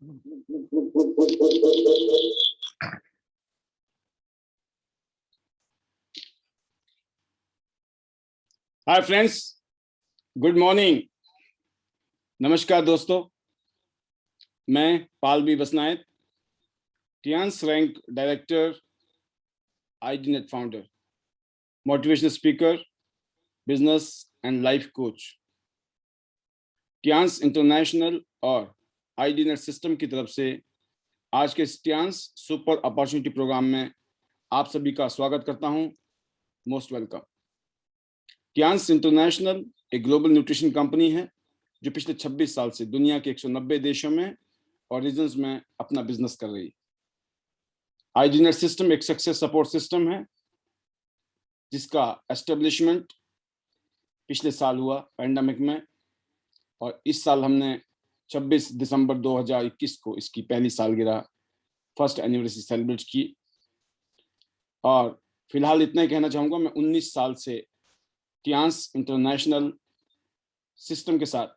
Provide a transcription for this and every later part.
Hi friends, good morning. नमस्कार दोस्तों, मैं Pal B Basnayat, Tiens rank director, IDNet founder, motivational speaker, business and life coach. Tiens international और IDNet system की तरफ से आज के टियांस सुपर अपॉर्चुनिटी प्रोग्राम में आप सभी का स्वागत करता हूं। Most welcome. टियांस इंटरनेशनल एक ग्लोबल न्यूट्रिशन कंपनी है जो पिछले 26 साल से दुनिया के 190 देशों में और रीजन्स में अपना बिजनेस कर रही है। आईडीनेट सिस्टम एक सक्सेस सपोर्ट सिस्टम है जिसका एस्टेब्लिशमेंट पिछले साल हुआ पैंडेमिक में, और इस साल हमने 26 दिसंबर 2021 को इसकी पहली सालगिरह, फर्स्ट एनिवर्सरी सेलिब्रेट की। और फिलहाल इतना ही कहना चाहूँगा, मैं 19 साल से टियांस इंटरनेशनल सिस्टम के साथ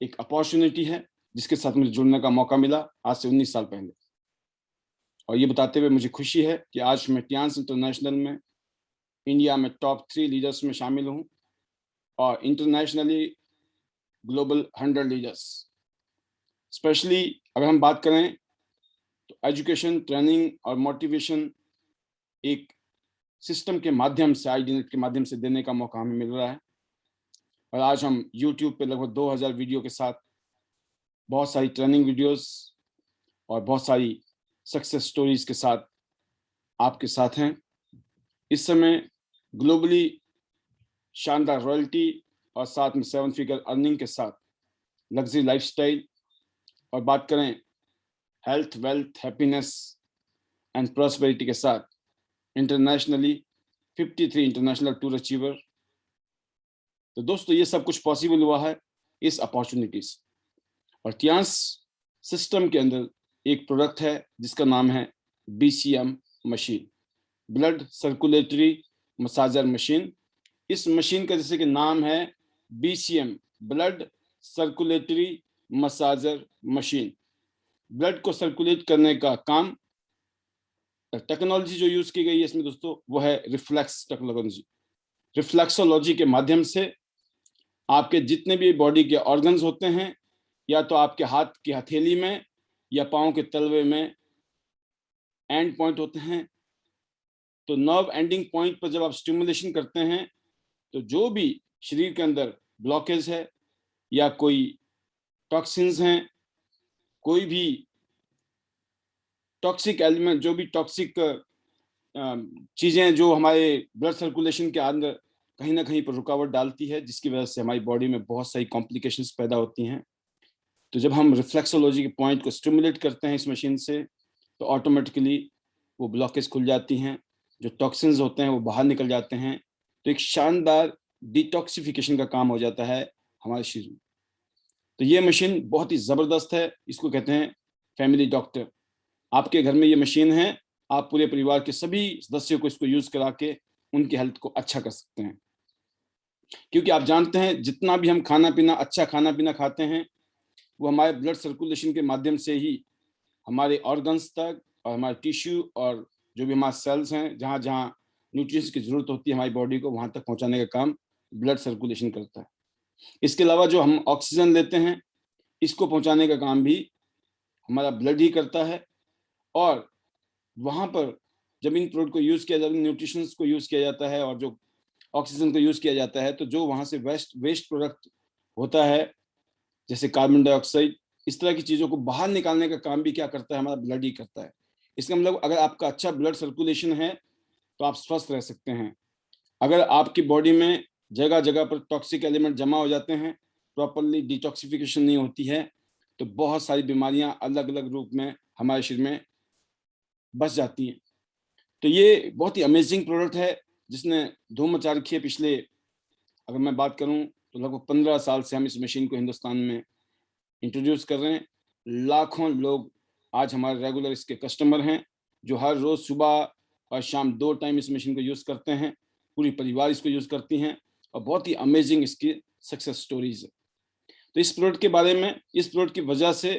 एक अपॉर्चुनिटी है जिसके साथ मुझे जुड़ने का मौका मिला आज से 19 साल पहले। और ये बताते हुए मुझे खुशी है कि आज मैं टियांस इंटरनेशनल में इंडिया में टॉप 3 लीडर्स में शामिल हूँ और इंटरनेशनली ग्लोबल 100 लीडर्स। स्पेशली अगर हम बात करें तो एजुकेशन, ट्रेनिंग और मोटिवेशन एक सिस्टम के माध्यम से, आईडीनेट के माध्यम से देने का मौका हमें मिल रहा है। और आज हम यूट्यूब पे लगभग 2000 वीडियो के साथ बहुत सारी ट्रेनिंग वीडियोस और बहुत सारी सक्सेस स्टोरीज के साथ आपके साथ हैं। इस समय ग्लोबली शानदार रॉयल्टी और साथ में 7 फिगर अर्निंग के साथ लग्जरी लाइफस्टाइल, और बात करें health, wealth, happiness and prosperity के साथ इंटरनेशनली 53 इंटरनेशनल टूर अचीवर। तो दोस्तों, ये सब कुछ पॉसिबल हुआ है इस अपॉर्चुनिटीज। और टियांस सिस्टम के अंदर एक प्रोडक्ट है जिसका नाम है BCM machine, blood circulatory massager machine. इस मशीन का जैसे कि नाम है BCM, blood circulatory massager machine. Blood को सर्कुलेट करने का काम, टेक्नोलॉजी जो यूज की गई है इसमें दोस्तों वो है रिफ्लेक्स टेक्नोलॉजी। रिफ्लेक्सोलॉजी के माध्यम से आपके जितने भी बॉडी के ऑर्गन्स होते हैं, या तो आपके हाथ की हथेली में या पाँव के तलवे में एंड पॉइंट होते हैं, तो नर्व एंडिंग पॉइंट पर जब आप स्टिमुलेशन करते हैं तो जो भी शरीर के अंदर ब्लॉकेज है या कोई टॉक्सिन्स हैं, कोई भी टॉक्सिक एलिमेंट, जो भी टॉक्सिक चीजें जो हमारे ब्लड सर्कुलेशन के अंदर कहीं ना कहीं पर रुकावट डालती है, जिसकी वजह से हमारी बॉडी में बहुत सारी कॉम्प्लिकेशंस पैदा होती हैं। तो जब हम रिफ्लेक्सोलॉजी के पॉइंट को स्टिमुलेट करते हैं इस मशीन से, तो ऑटोमेटिकली वो ब्लॉकेज खुल जाती हैं, जो टॉक्सिन्स होते हैं वो बाहर निकल जाते हैं। तो एक शानदार डिटॉक्सिफिकेशन का काम हो जाता है हमारे शरीर में। तो ये मशीन बहुत ही ज़बरदस्त है, इसको कहते हैं फैमिली डॉक्टर। आपके घर में ये मशीन है, आप पूरे परिवार के सभी सदस्यों को इसको यूज करा के उनकी हेल्थ को अच्छा कर सकते हैं। क्योंकि आप जानते हैं जितना भी हम खाना पीना, अच्छा खाना पीना खाते हैं, वो हमारे ब्लड सर्कुलेशन के माध्यम से ही हमारे ऑर्गन्स तक और हमारे टिश्यू और जो भी हमारे सेल्स हैं, जहाँ जहाँ न्यूट्रिएंट्स की जरूरत होती है हमारी बॉडी को, वहां तक पहुंचाने का काम ब्लड सर्कुलेशन करता है। इसके अलावा जो हम ऑक्सीजन लेते हैं, इसको पहुंचाने का काम भी हमारा ब्लड ही करता है। और वहां पर जब इन प्रोडक्ट को यूज किया जाता है, न्यूट्रिशंस को यूज किया जाता है और जो ऑक्सीजन को यूज किया जाता है, तो जो वहां से वेस्ट प्रोडक्ट होता है जैसे कार्बन डाइऑक्साइड, इस तरह की चीजों को बाहर निकालने का काम भी क्या करता है, हमारा ब्लड ही करता है। इसका मतलब अगर आपका अच्छा ब्लड सर्कुलेशन है तो आप स्वस्थ रह सकते हैं। अगर आपकी बॉडी में जगह जगह पर टॉक्सिक एलिमेंट जमा हो जाते हैं, प्रॉपरली डिटॉक्सिफिकेशन नहीं होती है, तो बहुत सारी बीमारियां अलग अलग रूप में हमारे शरीर में बच जाती हैं। तो ये बहुत ही अमेजिंग प्रोडक्ट है जिसने धूम मचा रखी है। पिछले अगर मैं बात करूं तो लगभग 15 साल से हम इस मशीन को हिंदुस्तान में इंट्रोड्यूस कर रहे हैं। लाखों लोग आज हमारे रेगुलर इसके कस्टमर हैं, जो हर रोज सुबह और शाम 2 टाइम इस मशीन को यूज करते हैं। पूरी परिवार इसको यूज करती हैं और बहुत ही अमेजिंग इसकी सक्सेस स्टोरीज है। तो इस प्रोडक्ट के बारे में, इस प्रोडक्ट की वजह से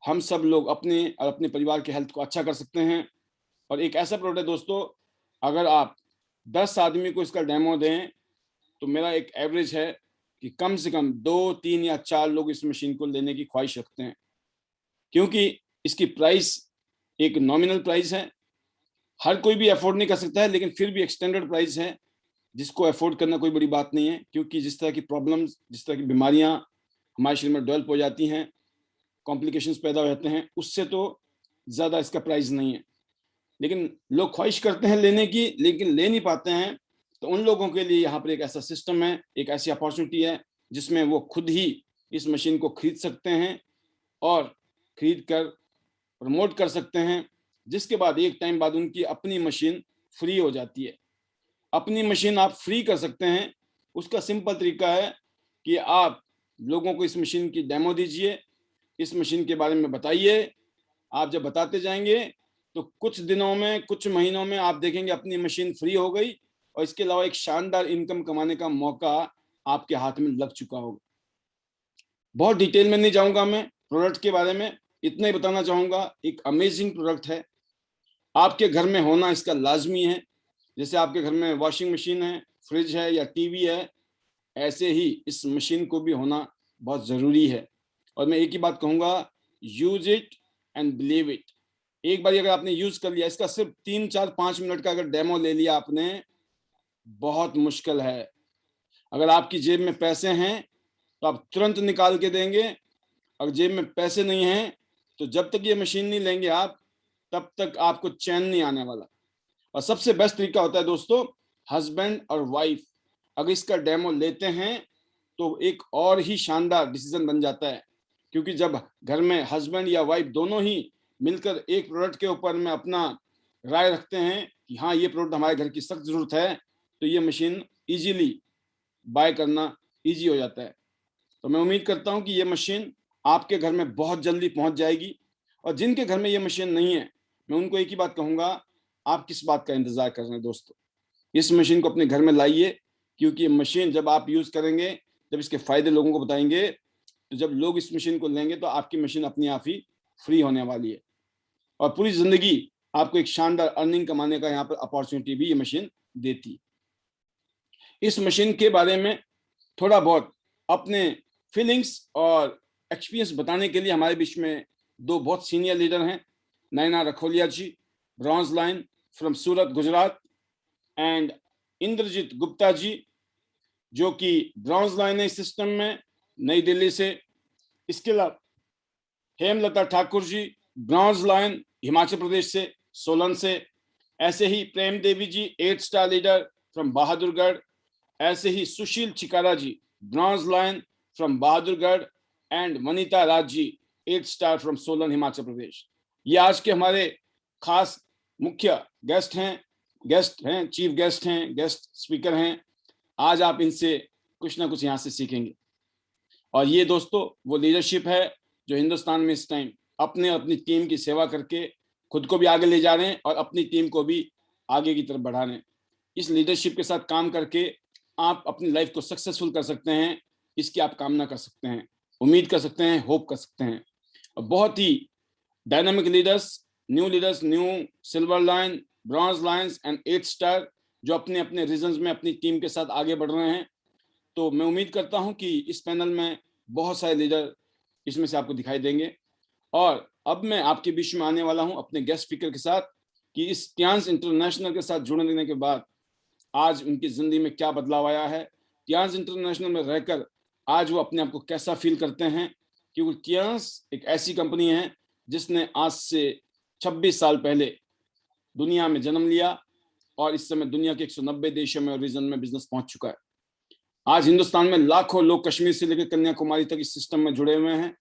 हम सब लोग अपने और अपने परिवार के हेल्थ को अच्छा कर सकते हैं। और एक ऐसा प्रोडक्ट है दोस्तों, अगर आप 10 आदमी को इसका डेमो दें तो मेरा एक एवरेज है कि कम से कम 2, 3 या 4 लोग इस मशीन को लेने की ख्वाहिश रखते हैं, क्योंकि इसकी प्राइस एक नॉमिनल प्राइस है। हर कोई भी अफोर्ड नहीं कर सकता है, लेकिन फिर भी एक स्टैंडर्ड प्राइस है जिसको अफोर्ड करना कोई बड़ी बात नहीं है, क्योंकि जिस तरह की प्रॉब्लम्स, जिस तरह की बीमारियां हमारे शरीर में डेवलप हो जाती हैं, कॉम्प्लिकेशंस पैदा हो जाते हैं, उससे तो ज़्यादा इसका प्राइस नहीं है। लेकिन लोग ख्वाहिश करते हैं लेने की, लेकिन ले नहीं पाते हैं। तो उन लोगों के लिए यहाँ पर एक ऐसा सिस्टम है, एक ऐसी अपॉर्चुनिटी है जिसमें वो खुद ही इस मशीन को खरीद सकते हैं और खरीद कर प्रमोट कर सकते हैं, जिसके बाद एक टाइम बाद उनकी अपनी मशीन फ्री हो जाती है। अपनी मशीन आप फ्री कर सकते हैं। उसका सिंपल तरीका है कि आप लोगों को इस मशीन की डेमो दीजिए, इस मशीन के बारे में बताइए। आप जब बताते जाएंगे तो कुछ दिनों में, कुछ महीनों में आप देखेंगे अपनी मशीन फ्री हो गई, और इसके अलावा एक शानदार इनकम कमाने का मौका आपके हाथ में लग चुका होगा। बहुत डिटेल में नहीं जाऊंगा मैं प्रोडक्ट के बारे में, इतना ही बताना चाहूंगा, एक अमेजिंग प्रोडक्ट है, आपके घर में होना इसका लाजमी है। जैसे आपके घर में वॉशिंग मशीन है, फ्रिज है या टीवी है, ऐसे ही इस मशीन को भी होना बहुत ज़रूरी है। और मैं एक ही बात कहूँगा, use it and believe it. एक बार अगर आपने यूज़ कर लिया, इसका सिर्फ 3, 4, 5 मिनट का अगर डेमो ले लिया आपने, बहुत मुश्किल है। अगर आपकी जेब में पैसे हैं तो आप तुरंत निकाल के देंगे, अगर जेब में पैसे नहीं हैं तो जब तक ये मशीन नहीं लेंगे आप, तब तक आपको चैन नहीं आने वाला। और सबसे बेस्ट तरीका होता है दोस्तों, हस्बैंड और वाइफ अगर इसका डेमो लेते हैं तो एक और ही शानदार डिसीजन बन जाता है, क्योंकि जब घर में हस्बैंड या वाइफ दोनों ही मिलकर एक प्रोडक्ट के ऊपर में अपना राय रखते हैं कि हाँ ये प्रोडक्ट हमारे घर की सख्त जरूरत है, तो ये मशीन इजीली बाय करना इजी हो जाता है। तो मैं उम्मीद करता हूँ कि ये मशीन आपके घर में बहुत जल्दी पहुंच जाएगी। और जिनके घर में ये मशीन नहीं है, मैं उनको एक ही बात कहूँगा, आप किस बात का इंतजार कर रहे हैं दोस्तों, इस मशीन को अपने घर में लाइए, क्योंकि ये मशीन जब आप यूज़ करेंगे, जब इसके फायदे लोगों को बताएंगे, तो जब लोग इस मशीन को लेंगे तो आपकी मशीन अपने आप ही फ्री होने वाली है, और पूरी जिंदगी आपको एक शानदार अर्निंग कमाने का यहाँ पर अपॉर्चुनिटी भी ये मशीन देती है। इस मशीन के बारे में थोड़ा बहुत अपने फीलिंग्स और एक्सपीरियंस बताने के लिए हमारे बीच में 2 बहुत सीनियर लीडर हैं, Naina Rakholia ji, bronze line from Surat, Gujarat, and Indrajeet Gupta ji, जो कि ब्रॉन्ज लाइन है सिस्टम में, नई दिल्ली से। इसके अलावा हेमलता ठाकुर जी, ब्रॉन्ज लाइन हिमाचल प्रदेश से, सोलन से। ऐसे ही Prem Devi ji, 8 star leader from Bahadurgarh. ऐसे ही Sushil Chikara ji, bronze line from Bahadurgarh, and Vanita Raj ji, 8 star from Solan, Himachal Pradesh. ये आज के हमारे खास मुख्य गेस्ट हैं, चीफ गेस्ट हैं, गेस्ट स्पीकर हैं। आज आप इनसे कुछ ना कुछ यहाँ से सीखेंगे। और ये दोस्तों वो लीडरशिप है जो हिंदुस्तान में इस टाइम अपनी टीम की सेवा करके खुद को भी आगे ले जा रहे हैं और अपनी टीम को भी आगे की तरफ बढ़ा रहे हैं। इस लीडरशिप के साथ काम करके आप अपनी लाइफ को सक्सेसफुल कर सकते हैं, इसकी आप कामना कर सकते हैं, उम्मीद कर सकते हैं, होप कर सकते हैं। और बहुत ही dynamic leaders, new silver line, bronze lines and 8 star, जो अपने अपने रीजन्स में अपनी टीम के साथ आगे बढ़ रहे हैं। तो मैं उम्मीद करता हूं कि इस पैनल में बहुत सारे लीडर इसमें से आपको दिखाई देंगे। और अब मैं आपके बीच में आने वाला हूं अपने गेस्ट स्पीकर के साथ, कि इस टियांस इंटरनेशनल के साथ जुड़ने के बाद आज उनकी जिंदगी में क्या बदलाव आया है, टियांस इंटरनेशनल में रहकर आज वो अपने आप को कैसा फील करते हैं। क्योंकि टियांस एक ऐसी कंपनी है जिसने आज से 26 साल पहले दुनिया में जन्म लिया और इस समय दुनिया के 190 देशों में और रीजन में बिजनेस पहुंच चुका है। आज हिंदुस्तान में लाखों लोग कश्मीर से लेकर कन्याकुमारी तक इस सिस्टम में जुड़े हुए हैं,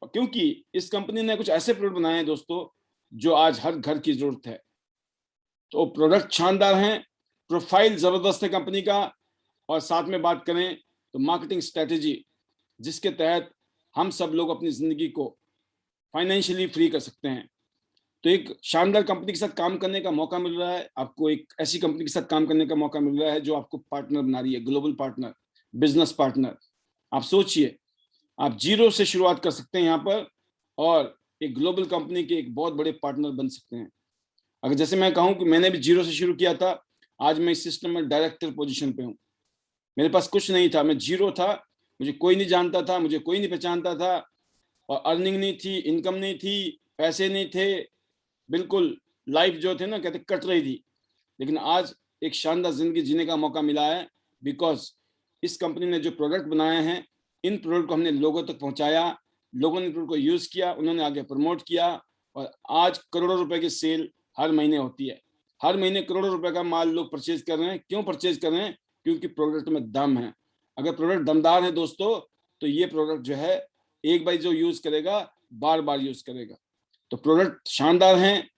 क्योंकि इस कंपनी ने कुछ ऐसे प्रोडक्ट बनाए हैं दोस्तों जो आज हर घर की जरूरत है। तो प्रोडक्ट शानदार हैं, प्रोफाइल जबरदस्त है कंपनी का, और साथ में बात करें तो मार्केटिंग स्ट्रेटेजी जिसके तहत हम सब लोग अपनी जिंदगी को फाइनेंशियली फ्री कर सकते हैं। तो एक शानदार कंपनी के साथ काम करने का मौका मिल रहा है आपको, एक ऐसी कंपनी के साथ काम करने का मौका मिल रहा है जो आपको पार्टनर बना रही है, ग्लोबल पार्टनर, बिजनेस पार्टनर। आप सोचिए, आप जीरो से शुरुआत कर सकते हैं यहाँ पर, और एक ग्लोबल कंपनी के एक बहुत बड़े पार्टनर बन सकते हैं। अगर जैसे मैं कहूं कि मैंने भी जीरो से शुरू किया था, आज मैं इस सिस्टम में डायरेक्टर पोजीशन पे हूं। मेरे पास कुछ नहीं था, मैं जीरो था, मुझे कोई नहीं जानता था, मुझे कोई नहीं पहचानता था, और अर्निंग नहीं थी, इनकम नहीं थी, पैसे नहीं थे, बिल्कुल लाइफ जो थे ना कहते कट रही थी। लेकिन आज एक शानदार जिंदगी जीने का मौका मिला है, बिकॉज इस कंपनी ने जो प्रोडक्ट बनाए हैं, इन प्रोडक्ट को हमने लोगों तक पहुंचाया, लोगों ने प्रोडक्ट को यूज किया, उन्होंने आगे प्रमोट किया, और आज करोड़ों रुपए की सेल हर महीने होती है। हर महीने करोड़ों रुपए का माल लोग परचेज कर रहे हैं। क्यों परचेज कर रहे हैं? क्योंकि प्रोडक्ट में दम है। अगर प्रोडक्ट दमदार है दोस्तों, तो ये प्रोडक्ट जो है एक बार जो यूज करेगा बार बार यूज करेगा। तो प्रोडक्ट शानदार हैं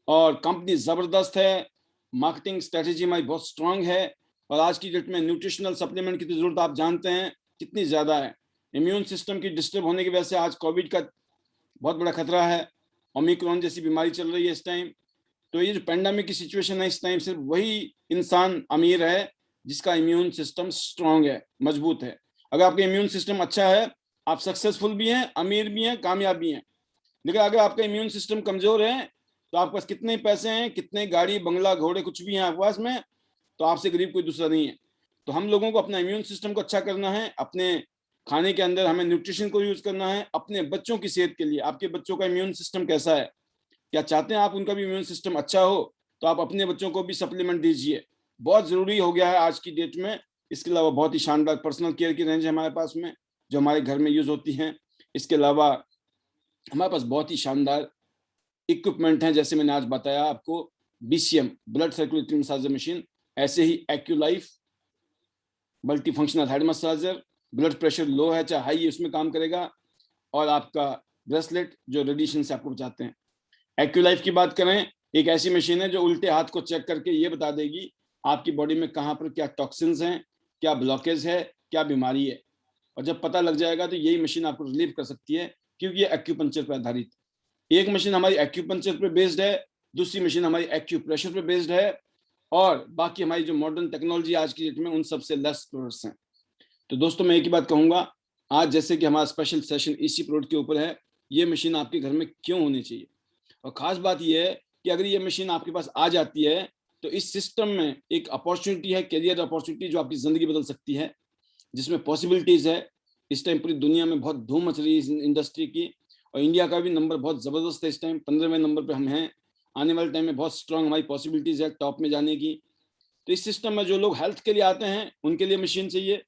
और कंपनी जबरदस्त है, मार्केटिंग स्ट्रेटेजी हमारी बहुत स्ट्रांग है, और आज की डेट में न्यूट्रिशनल सप्लीमेंट की तो जरूरत आप जानते हैं कितनी ज्यादा है। इम्यून सिस्टम की डिस्टर्ब होने की वजह से आज कोविड का बहुत बड़ा खतरा है, ओमिक्रॉन जैसी बीमारी चल रही है इस टाइम। तो ये जो पेंडेमिक की सिचुएशन है इस टाइम, सिर्फ वही इंसान अमीर है जिसका इम्यून सिस्टम स्ट्रांग है, मजबूत है। अगर आपका इम्यून सिस्टम अच्छा है, आप सक्सेसफुल भी हैं, अमीर भी हैं, कामयाब भी हैं। लेकिन अगर आपका इम्यून सिस्टम कमजोर है, तो आपके पास कितने पैसे हैं, कितने गाड़ी बंगला घोड़े कुछ भी हैं आपके पास में, तो आपसे गरीब कोई दूसरा नहीं है। तो हम लोगों को अपना इम्यून सिस्टम को अच्छा करना है, अपने खाने के अंदर हमें न्यूट्रिशन को यूज करना है, अपने बच्चों की सेहत के लिए। आपके बच्चों का इम्यून सिस्टम कैसा है? क्या चाहते हैं आप उनका भी इम्यून सिस्टम अच्छा हो? तो आप अपने बच्चों को भी सप्लीमेंट दीजिए, बहुत जरूरी हो गया है आज की डेट में। इसके अलावा बहुत ही शानदार पर्सनल केयर की रेंज है हमारे पास में, जो हमारे घर में यूज होती हैं। इसके अलावा हमारे पास बहुत ही शानदार इक्विपमेंट हैं, जैसे मैंने आज बताया आपको, BCM blood circulatory massager machine, ऐसे ही Aculife multi functional head massager, blood pressure low है चाहे हाई है उसमें काम करेगा, और आपका ब्रेसलेट जो रेडिएशन से आपको बचाते हैं। एक्यूलाइफ की बात करें, एक ऐसी मशीन है जो उल्टे हाथ को चेक करके ये बता देगी आपकी बॉडी में कहाँ पर क्या टॉक्सिन्स हैं, क्या ब्लॉकेज है, क्या बीमारी है। और जब पता लग जाएगा तो यही मशीन आपको रिलीव कर सकती है, क्योंकि ये एक्यूपंक्चर पर आधारित। एक मशीन हमारी एक्यूपंक्चर पे बेस्ड है, दूसरी मशीन हमारी एक्यूप्रेशर पे बेस्ड है, और बाकी हमारी जो मॉडर्न टेक्नोलॉजी आज की डेट में उन सबसे लेस प्रोडक्ट्स हैं। तो दोस्तों मैं एक ही बात कहूंगा, आज जैसे कि हमारा स्पेशल सेशन इसी प्रोडक्ट के ऊपर है, ये मशीन आपके घर में क्यों होनी चाहिए। और खास बात यह है कि अगर ये मशीन आपके पास आ जाती है, तो इस सिस्टम में एक अपॉर्चुनिटी है, करियर अपॉर्चुनिटी, जो आपकी जिंदगी बदल सकती है, जिसमें पॉसिबिलिटीज है। इस टाइम पूरी दुनिया में बहुत धूम मच रही है इस इंडस्ट्री की, और इंडिया का भी नंबर बहुत जबरदस्त है इस टाइम, 15वें नंबर पे हम हैं। आने वाले टाइम में बहुत स्ट्रांग हमारी पॉसिबिलिटीज है टॉप में जाने की। तो इस सिस्टम में जो लोग हेल्थ के लिए आते हैं उनके लिए मशीन चाहिए,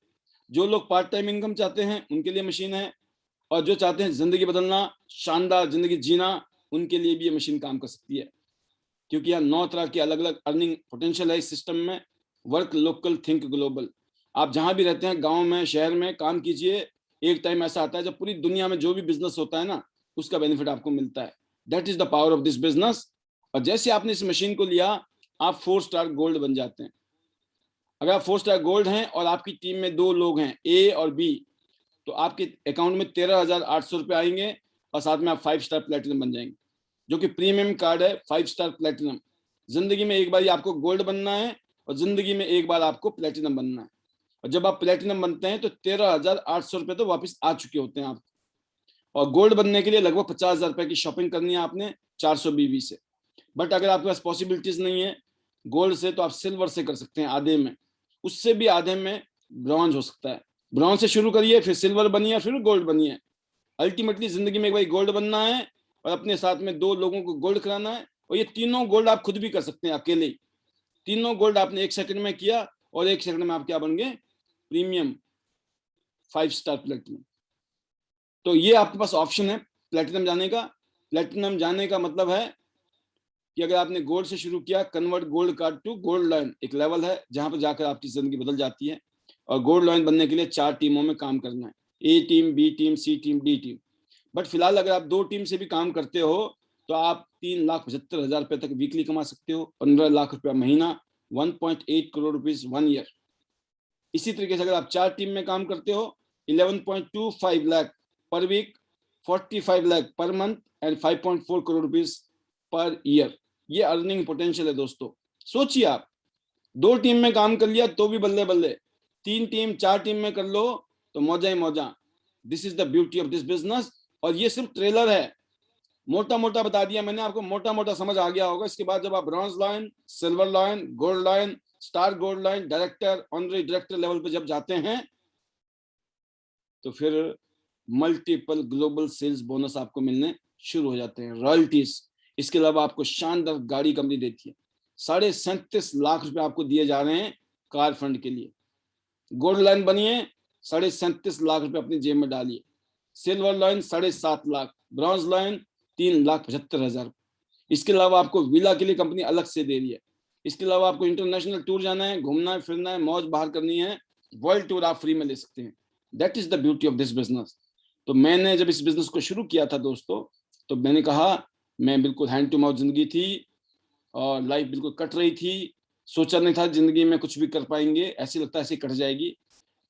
जो लोग पार्ट टाइम इनकम चाहते हैं उनके लिए मशीन है, और जो चाहते हैं जिंदगी बदलना, शानदार जिंदगी जीना, उनके लिए भी ये मशीन काम कर सकती है। क्योंकि यहाँ 9 तरह की अलग अलग अर्निंग पोटेंशियल है इस सिस्टम में। Work local, think global. आप जहां भी रहते हैं, गांव में, शहर में, काम कीजिए। एक टाइम ऐसा आता है जब पूरी दुनिया में जो भी बिजनेस होता है ना, उसका बेनिफिट आपको मिलता है। That is the power of this business. और जैसे आपने इस मशीन को लिया, आप 4 स्टार गोल्ड बन जाते हैं। अगर आप 4 स्टार गोल्ड हैं और आपकी टीम में 2 लोग हैं, A और B, तो आपके अकाउंट में 13,800 रुपये आएंगे, और साथ में आप 5 स्टार प्लेटिनम बन जाएंगे, जो कि प्रीमियम कार्ड है 5 स्टार प्लेटिनम। जिंदगी में एक बार आपको गोल्ड बनना है, और जिंदगी में एक बार आपको प्लेटिनम बनना है। और जब आप प्लेटिनम बनते हैं तो 13,800 रुपये तो वापस आ चुके होते हैं आपको। और गोल्ड बनने के लिए लगभग 50,000 रुपये की शॉपिंग करनी है आपने 400 BV से। बट अगर आपके पास पॉसिबिलिटीज नहीं है गोल्ड से, तो आप सिल्वर से कर सकते हैं, आधे में, उससे भी आधे में ब्रॉन्ज हो सकता है। ब्रॉन्ज से शुरू करिए, फिर सिल्वर बनिए, फिर गोल्ड बनिए। अल्टीमेटली जिंदगी में एक बार गोल्ड बनना है, और अपने साथ में 2 लोगों को गोल्ड कराना है। और ये तीनों गोल्ड आप खुद भी कर सकते हैं अकेले ही। तीनों गोल्ड आपने 1 सेकंड में किया, और 1 सेकंड में आप क्या बन गए? Premium 5 star platinum. तो ये आपके पास ऑप्शन है प्लेटिनम जाने का। प्लेटिनम जाने का मतलब है कि अगर आपने गोल्ड से शुरू किया, convert gold card to gold lion, एक लेवल है जहां पर जाकर आपकी जिंदगी बदल जाती है। और गोल्ड लॉयन बनने के लिए 4 टीमों में काम करना है, A team, B team, C team, D team. But फिलहाल अगर आप 2 टीम से भी काम करते हो, तो आप 3,75,000 रुपए तक वीकली कमा सकते हो, 15 लाख रुपया महीना, 1.8 करोड़ रुपीज 1 ईयर। इसी तरीके से अगर आप 4 टीम में काम करते हो, 11.25 लाख पर week, 45 lakh per month, and 5.4 crore rupees per year. ये अर्निंग पोटेंशियल है दोस्तों। सोचिए, आप 2 टीम में काम कर लिया तो भी बल्ले बल्ले, 3 टीम 4 टीम में कर लो तो मौजा ही मौजा। This is the beauty of this business. और ये सिर्फ ट्रेलर है, मोटा मोटा बता दिया मैंने आपको, मोटा मोटा समझ आ गया होगा। इसके बाद जब आप bronze line, silver line, gold line, star gold line, director, honorary director level पे जब जाते हैं तो फिर मल्टीपल ग्लोबल सेल्स बोनस आपको मिलने शुरू हो जाते हैं, रॉयल्टीज। इसके अलावा आपको शानदार गाड़ी कंपनी देती है। 37.5 लाख रुपए आपको दिए जा रहे हैं कार फंड के लिए। गोल्ड लाइन बनिए, 37.5 लाख रुपए अपनी जेब में डालिए। Silver line 7.5 lakh, bronze line 3,75,000। इसके अलावा आपको विला के लिए कंपनी अलग से दे रही है। इसके अलावा आपको इंटरनेशनल टूर जाना है, घूमना है, फिरना है, मौज बाहर करनी है, वर्ल्ड टूर आप फ्री में ले सकते हैं। That is the beauty of this business. तो मैंने जब इस बिजनेस को शुरू किया था दोस्तों, तो मैंने कहा, मैं बिल्कुल हैंड टू माउथ जिंदगी थी और लाइफ बिल्कुल कट रही थी। सोचा नहीं था जिंदगी में कुछ भी कर पाएंगे, ऐसे लगता है ऐसे कट जाएगी।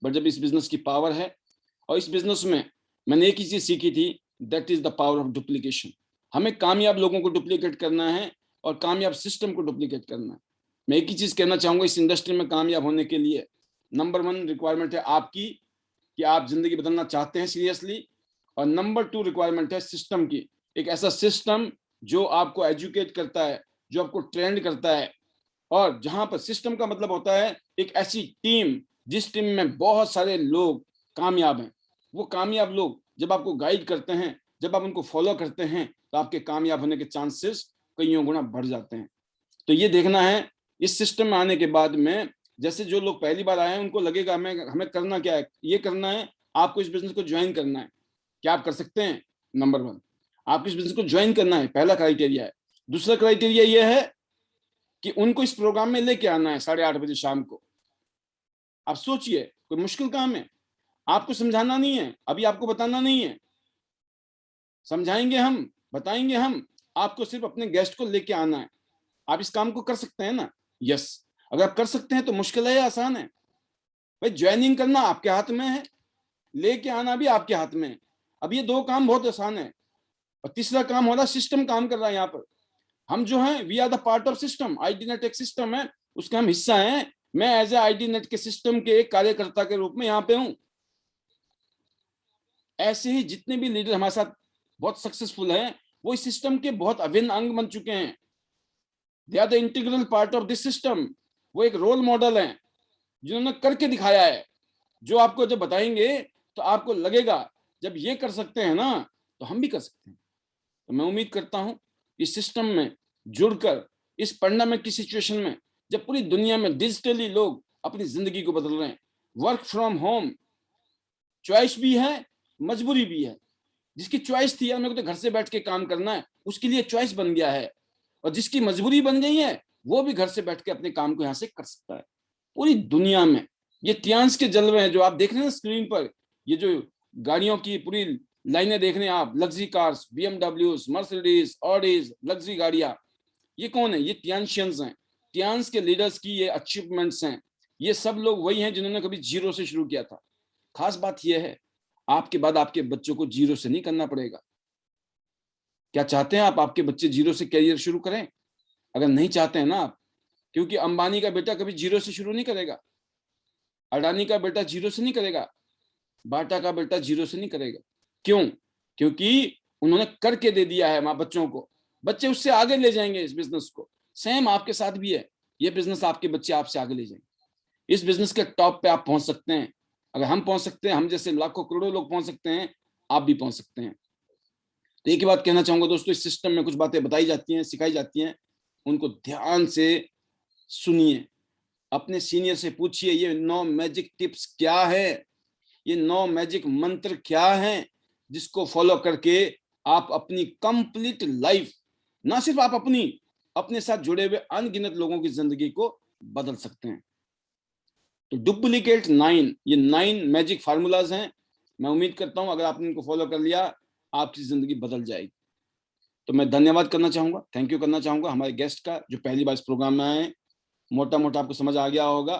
बट जब इस बिजनेस की पावर है, और इस बिजनेस में मैंने एक ही चीज सीखी थी, that is the power of duplication. हमें कामयाब लोगों को डुप्लीकेट करना है और कामयाब सिस्टम को डुप्लीकेट करना है। मैं एक ही चीज कहना चाहूंगा, इस इंडस्ट्री में कामयाब होने के लिए नंबर 1 रिक्वायरमेंट है आपकी, कि आप जिंदगी बदलना चाहते हैं सीरियसली। और नंबर 2 रिक्वायरमेंट है सिस्टम की, एक ऐसा सिस्टम जो आपको एजुकेट करता है, जो आपको ट्रेंड करता है। और जहां पर सिस्टम का मतलब होता है एक ऐसी टीम, जिस टीम में बहुत सारे लोग कामयाब हैं। वो कामयाब लोग जब आपको गाइड करते हैं, जब आप उनको फॉलो करते हैं, तो आपके कामयाब होने के चांसेस कईयों गुना बढ़ जाते हैं। तो ये देखना है, इस सिस्टम में आने के बाद में, जैसे जो लोग पहली बार आए हैं उनको लगेगा हमें करना क्या है, ये करना है, आपको इस बिजनेस को ज्वाइन करना है। क्या आप कर सकते हैं? नंबर 1, आपको इस बिजनेस को ज्वाइन करना है, पहला क्राइटेरिया है। दूसरा क्राइटेरिया ये है कि उनको इस प्रोग्राम में लेके आना है 8:30 बजे शाम को। आप सोचिए, कोई मुश्किल काम है? आपको समझाना नहीं है, अभी आपको बताना नहीं है, समझाएंगे हम, बताएंगे हम, आपको सिर्फ अपने गेस्ट को लेके आना है। आप इस काम को कर सकते हैं ना? यस। अगर आप कर सकते हैं तो मुश्किल है या आसान है? भाई ज्वाइनिंग करना आपके हाथ में है, लेके आना भी आपके हाथ में है। अब ये 2 काम बहुत आसान है। और तीसरा काम हो रहा है, सिस्टम काम कर रहा है यहाँ पर। हम जो हैं, we are the part of system. ID net एक सिस्टम है, उसका हम हिस्सा हैं। मैं एज ए आईडी नेट के सिस्टम के एक कार्यकर्ता के रूप में यहाँ पे हूँ। ऐसे ही जितने भी लीडर हमारे साथ बहुत सक्सेसफुल हैं, वो इस सिस्टम के बहुत अभिन्न अंग बन चुके हैं। They are the integral part of this system. वो एक रोल मॉडल हैं जिन्होंने करके दिखाया है, जो आपको जब बताएंगे तो आपको लगेगा जब ये कर सकते हैं ना, तो हम भी कर सकते हैं। तो मैं उम्मीद करता हूं इस सिस्टम में जुड़कर, इस पैंडेमिक की सिचुएशन में, जब पूरी दुनिया में डिजिटली लोग अपनी जिंदगी को बदल रहे हैं, वर्क फ्रॉम होम चॉइस भी है, मजबूरी भी है। जिसकी चॉइस थी यार मेरे को तो घर से बैठ के काम करना है, उसके लिए चॉइस बन गया है। और जिसकी मजबूरी बन गई है, वो भी घर से बैठ के अपने काम को यहाँ से कर सकता है। पूरी दुनिया में ये टियांस के जलवे हैं जो आप देख रहे हैं स्क्रीन पर। ये जो गाड़ियों की पूरी लाइनें देख रहे हैं आप, luxury cars, BMWs, Mercedes, ऑडीज, luxury गाड़ियां, ये कौन है? ये टियांशियंस हैं। टियांस के लीडर्स की ये अचीवमेंट्स हैं। ये सब लोग वही हैं जिन्होंने कभी जीरो से शुरू किया था। खास बात यह है, आपके बाद आपके बच्चों को जीरो से नहीं करना पड़ेगा। क्या चाहते हैं आप आपके बच्चे जीरो से करियर शुरू करें? अगर नहीं चाहते हैं ना आप, क्योंकि अंबानी का बेटा कभी जीरो से शुरू नहीं करेगा, अडानी का बेटा जीरो से नहीं करेगा, बाटा का बेटा जीरो से नहीं करेगा। क्यों? क्योंकि उन्होंने करके दे दिया है माँ बच्चों को। बच्चे उससे आगे ले जाएंगे इस बिजनेस को। सेम आपके साथ भी है, ये बिजनेस आपके बच्चे आपसे आगे ले जाएंगे। इस बिजनेस के टॉप पे आप पहुंच सकते हैं। अगर हम पहुंच सकते हैं, हम जैसे लाखों करोड़ों लोग पहुंच सकते हैं, आप भी पहुंच सकते हैं। तो एक ही बात कहना चाहूंगा दोस्तों, इस सिस्टम में कुछ बातें बताई जाती हैं, सिखाई जाती हैं, उनको ध्यान से सुनिए, अपने सीनियर से पूछिए ये 9 मैजिक टिप्स क्या है, ये 9 मैजिक मंत्र क्या हैं, जिसको फॉलो करके आप अपनी कंप्लीट लाइफ, ना सिर्फ आप अपनी, अपने साथ जुड़े हुए अनगिनत लोगों की जिंदगी को बदल सकते हैं। तो डुप्लीकेट 9, ये 9 मैजिक फार्मूलाज हैं। मैं उम्मीद करता हूं अगर आपने इनको फॉलो कर लिया, आपकी जिंदगी बदल जाएगी। तो मैं धन्यवाद करना चाहूंगा, थैंक यू करना चाहूंगा हमारे गेस्ट का, जो पहली बार इस प्रोग्राम में आए। मोटा मोटा आपको समझ आ गया होगा।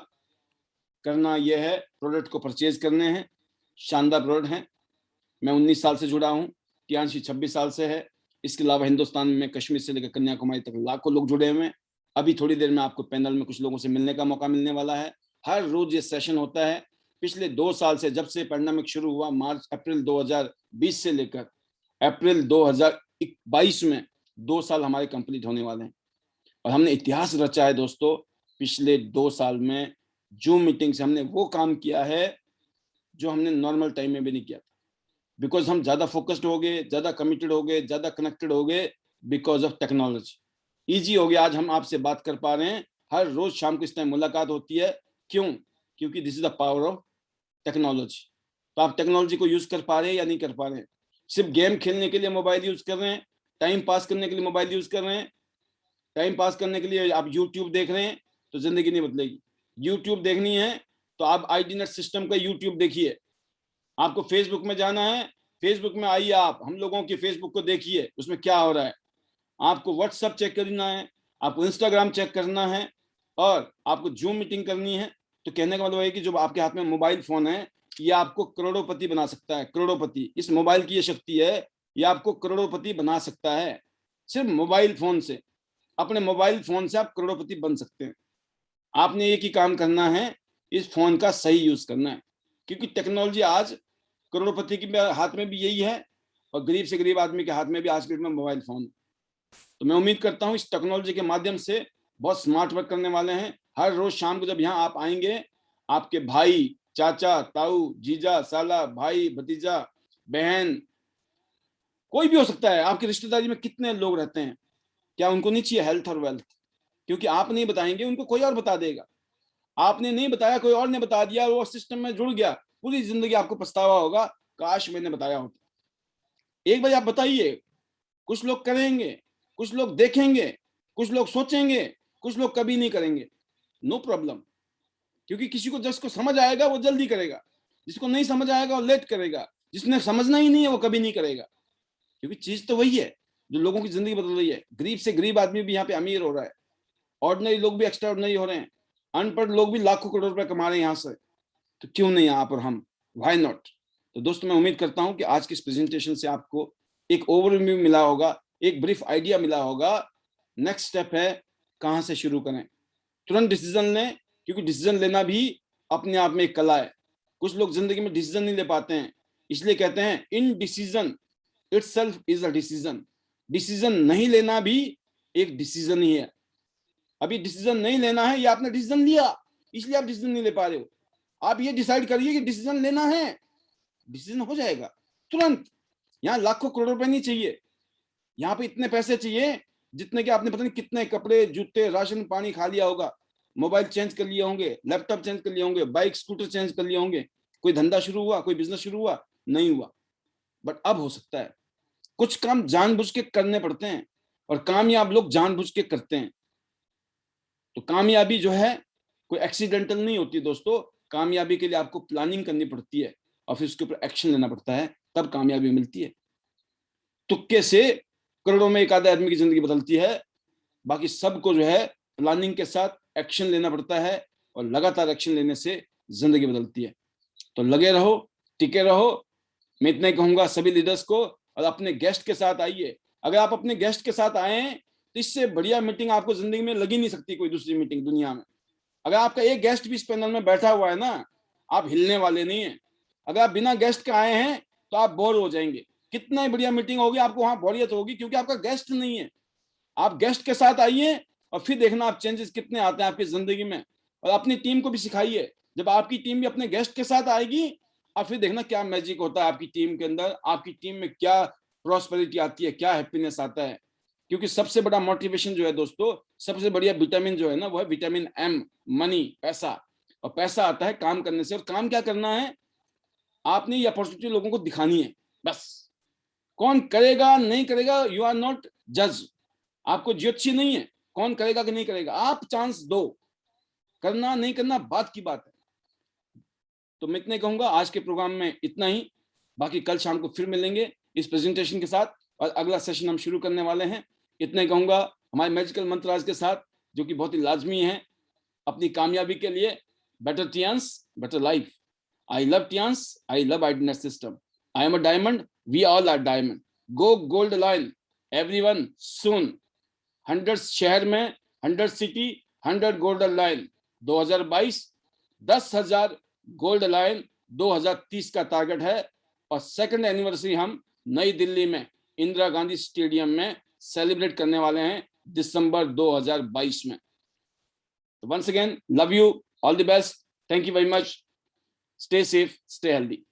करना यह है, प्रोडक्ट को परचेज करने हैं, शानदार प्रोडक्ट हैं। मैं 19 साल से जुड़ा हूँ, प्रियांशी 26 साल से है। इसके अलावा हिंदुस्तान में कश्मीर से लेकर कन्याकुमारी तक लाखों लोग जुड़े हुए हैं। अभी थोड़ी देर में आपको पैनल में कुछ लोगों से मिलने का मौका मिलने वाला है। हर रोज ये सेशन होता है। पिछले 2 साल से, जब से पैंडेमिक शुरू हुआ, मार्च अप्रैल 2020 से लेकर अप्रैल 2022 में 2 साल हमारे कंप्लीट होने वाले हैं और हमने इतिहास रचा है दोस्तों। पिछले 2 साल में जूम मीटिंग से हमने वो काम किया है जो हमने नॉर्मल टाइम में भी नहीं किया था, बिकॉज हम ज्यादा फोकस्ड हो गए, ज्यादा कमिटेड हो गए, ज्यादा कनेक्टेड हो गए बिकॉज ऑफ टेक्नोलॉजी। इजी हो गया, आज हम आपसे बात कर पा रहे हैं, हर रोज शाम को इस टाइम मुलाकात होती है। क्यों? क्योंकि this is the power of technology. तो आप टेक्नोलॉजी को यूज कर पा रहे हैं या नहीं कर पा रहे हैं? सिर्फ गेम खेलने के लिए मोबाइल यूज कर रहे हैं, टाइम पास करने के लिए मोबाइल यूज कर रहे हैं, टाइम पास करने के लिए आप यूट्यूब देख रहे हैं, तो जिंदगी नहीं बदलेगी। यूट्यूब देखनी है तो आप आईडी सिस्टम का यूट्यूब देखिए। आपको फेसबुक में जाना है, फेसबुक में आइए, आप हम लोगों की फेसबुक को देखिए, उसमें क्या हो रहा है। आपको व्हाट्सएप चेक करना है, आपको इंस्टाग्राम चेक करना है, और आपको जूम मीटिंग करनी है। तो कहने का मतलब है कि जो आपके हाथ में मोबाइल फोन है, ये आपको करोड़ोपति बना सकता है। करोड़ोपति, इस मोबाइल की ये शक्ति है, ये आपको करोड़ोपति बना सकता है। सिर्फ मोबाइल फोन से, अपने मोबाइल फोन से आप करोड़ोपति बन सकते हैं। आपने एक ही काम करना है, इस फोन का सही यूज करना है, क्योंकि टेक्नोलॉजी आज करोड़पति के हाथ में भी यही है और गरीब से गरीब आदमी के हाथ में भी आज के डेट में मोबाइल फोन। तो मैं उम्मीद करता हूं इस टेक्नोलॉजी के माध्यम से बहुत स्मार्ट वर्क करने वाले हैं। हर रोज शाम को जब यहाँ आप आएंगे, आपके भाई, चाचा, ताऊ, जीजा, साला, भाई, भतीजा, बहन, कोई भी हो सकता है। आपकी रिश्तेदारी में कितने लोग रहते हैं, क्या उनको नहीं चाहिए हेल्थ और वेल्थ? क्योंकि आप नहीं बताएंगे, उनको कोई और बता देगा। आपने नहीं बताया, कोई और ने बता दिया, वो सिस्टम में जुड़ गया, पूरी जिंदगी आपको पछतावा होगा, काश मैंने बताया होता। एक बार आप बताइए, कुछ लोग करेंगे, कुछ लोग देखेंगे, कुछ लोग सोचेंगे, कुछ लोग कभी नहीं करेंगे। नो प्रॉब्लम, क्योंकि किसी को जिसको समझ आएगा वो जल्दी करेगा, जिसको नहीं समझ आएगा वो लेट करेगा, जिसने समझना ही नहीं है वो कभी नहीं करेगा। क्योंकि चीज तो वही है जो लोगों की जिंदगी बदल रही है। गरीब से गरीब आदमी भी यहाँ पे अमीर हो रहा है, ऑर्डिनरी लोग भी एक्स्ट्रा ऑर्डिनरी हो रहे हैं, अनपढ़ लोग भी लाखों करोड़ रुपए कमा रहे हैं यहाँ से। तो क्यों नहीं यहाँ पर हम, व्हाई नॉट? तो दोस्तों, मैं उम्मीद करता हूं कि आज की इस प्रेजेंटेशन से आपको एक ओवरव्यू मिला होगा, एक ब्रीफ आइडिया मिला होगा। नेक्स्ट स्टेप है कहां से शुरू करें। तुरंत डिसीजन लें, क्योंकि डिसीजन लेना भी अपने आप में एक कला है। कुछ लोग जिंदगी में डिसीजन नहीं ले पाते हैं, इसलिए कहते हैं in decision itself is a decision. Decision नहीं लेना भी एक डिसीजन ही है। अभी डिसीजन नहीं लेना है, ये आपने डिसीजन लिया, इसलिए आप डिसीजन नहीं ले पा रहे हो। आप ये डिसाइड करिए कि डिसीजन लेना है, डिसीजन हो जाएगा तुरंत। यहाँ लाखों करोड़ रुपए नहीं चाहिए, यहाँ पे इतने पैसे चाहिए जितने कि आपने पता नहीं कितने कपड़े, जूते, राशन पानी खा लिया होगा, मोबाइल चेंज कर लिए होंगे, लैपटॉप चेंज कर लिए होंगे, बाइक स्कूटर चेंज कर लिए होंगे। कोई धंधा शुरू हुआ, कोई बिजनेस शुरू हुआ? नहीं हुआ, बट अब हो सकता है। कुछ काम जानबूझ के करने पड़ते हैं और कामयाब लोग जानबूझ के करते हैं। तो कामयाबी जो है कोई एक्सीडेंटल नहीं होती दोस्तों। कामयाबी के लिए आपको प्लानिंग करनी पड़ती है और फिर उसके ऊपर एक्शन लेना पड़ता है, तब कामयाबी मिलती है। तुक्के से करोड़ों में एक आधे आदमी की जिंदगी बदलती है, बाकी सबको जो है प्लानिंग के साथ एक्शन लेना पड़ता है और लगातार एक्शन लेने से जिंदगी बदलती है। तो लगे रहो, टिके रहो। मैं इतना ही कहूंगा सभी लीडर्स को, और अपने गेस्ट के साथ आइए। अगर आप अपने गेस्ट के साथ आए तो इससे बढ़िया मीटिंग आपको जिंदगी में लगी नहीं सकती कोई दूसरी मीटिंग दुनिया में। अगर आपका एक गेस्ट भी इस पैनल में बैठा हुआ है ना, आप हिलने वाले नहीं है। अगर आप बिना गेस्ट के आए हैं तो आप बोर हो जाएंगे। कितना ही बढ़िया मीटिंग होगी, आपको वहां बोरियत होगी, क्योंकि आपका गेस्ट नहीं है। आप गेस्ट के साथ आइए और फिर देखना आप चेंजेस कितने आते हैं आपकी जिंदगी में। और अपनी टीम को भी सिखाइए, जब आपकी टीम भी अपने गेस्ट के साथ आएगी, और फिर देखना क्या मैजिक होता है आपकी टीम के अंदर, आपकी टीम में क्या प्रॉस्पेरिटी आती है, क्या हैप्पीनेस आता है। क्योंकि सबसे बड़ा मोटिवेशन जो है दोस्तों, सबसे बढ़िया विटामिन जो है ना, वो है विटामिन एम, मनी, पैसा। और पैसा आता है काम करने से। और काम क्या करना है, आपने ये अपॉर्चुनिटी लोगों को दिखानी है, बस। कौन करेगा नहीं करेगा, यू आर नॉट जज। आपको ज्योतिषी नहीं है कौन करेगा कि नहीं करेगा, आप चांस दो। करना नहीं करना बात की बात है। तो मैं इतना कहूंगा, आज के प्रोग्राम में इतना ही। बाकी कल शाम को फिर मिलेंगे इस प्रेजेंटेशन के साथ, और अगला सेशन हम शुरू करने वाले हैं। इतना ही कहूंगा, हमारे मैजिकल मंत्र आज के साथ, जो कि बहुत ही लाजमी है अपनी कामयाबी के लिए। Better Tiens, better life. I love Tiens, I love identity system. I am a diamond, we all are diamond. Go gold line everyone soon. 100 शहर में 100 city 100 golden line 2022। 10,000 gold line 2030 का टारगेट है। और सेकंड एनिवर्सरी हम नई दिल्ली में Indira Gandhi stadium में celebrate करने वाले हैं दिसंबर 2022 में। Once again, love you, all the best, thank you very much, stay safe, stay healthy.